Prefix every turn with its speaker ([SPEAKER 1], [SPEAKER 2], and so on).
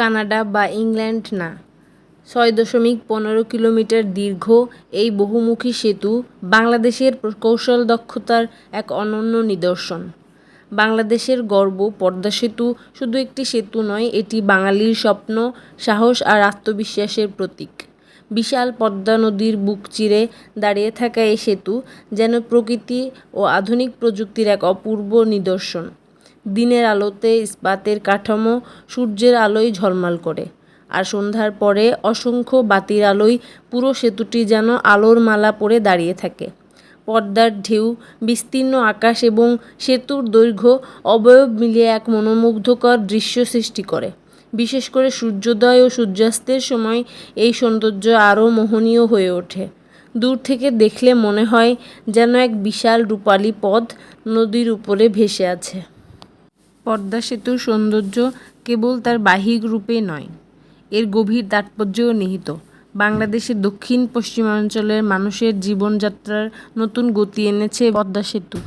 [SPEAKER 1] Canada বা England না, ৬.১৫ kilometre দীর্ঘ এই বহুমুখী সেতু বাংলাদেশের কৌশল দক্ষতার এক অনন্য নিদর্শন। বাংলাদেশের গর্ব পদ্মা সেতু শুধু একটি সেতু নয়, এটি বাঙালির স্বপ্ন, সাহস আর আত্মবিশ্বাসের প্রতীক। বিশাল পদ্মা নদীর বুক চিরে দাঁড়িয়ে থাকা এই সেতু যেন প্রকৃতি ও আধুনিক প্রযুক্তির এক অপূর্ব নিদর্শন। দিনের আলোতে ইস্পাতের কাঠামো সূর্যের আলোয় ঝলমল করে, আর সন্ধ্যার পরে অসংখ্য বাতির আলোয় পুরো সেতুটি যেন আলোর মালা পরে দাঁড়িয়ে থাকে। পদ্মার ঢেউ, বিস্তীর্ণ আকাশ এবং সেতুর দৈর্ঘ্য অবয়ব মিলিয়ে এক মনোমুগ্ধকর দৃশ্য সৃষ্টি করে। বিশেষ করে সূর্যোদয় ও সূর্যাস্তের সময় এই সৌন্দর্য আরও মোহনীয় হয়ে ওঠে। দূর থেকে দেখলে মনে হয় যেন এক বিশাল রূপালী পথ নদীর উপরে ভেসে আছে। পদ্মা সেতুর সৌন্দর্য কেবল তার বাহ্যিক রূপে নয়, এর গভীর তাৎপর্যও নিহিত। বাংলাদেশের দক্ষিণ পশ্চিমাঞ্চলের মানুষের জীবনযাত্রার নতুন গতি এনেছে পদ্মা সেতু।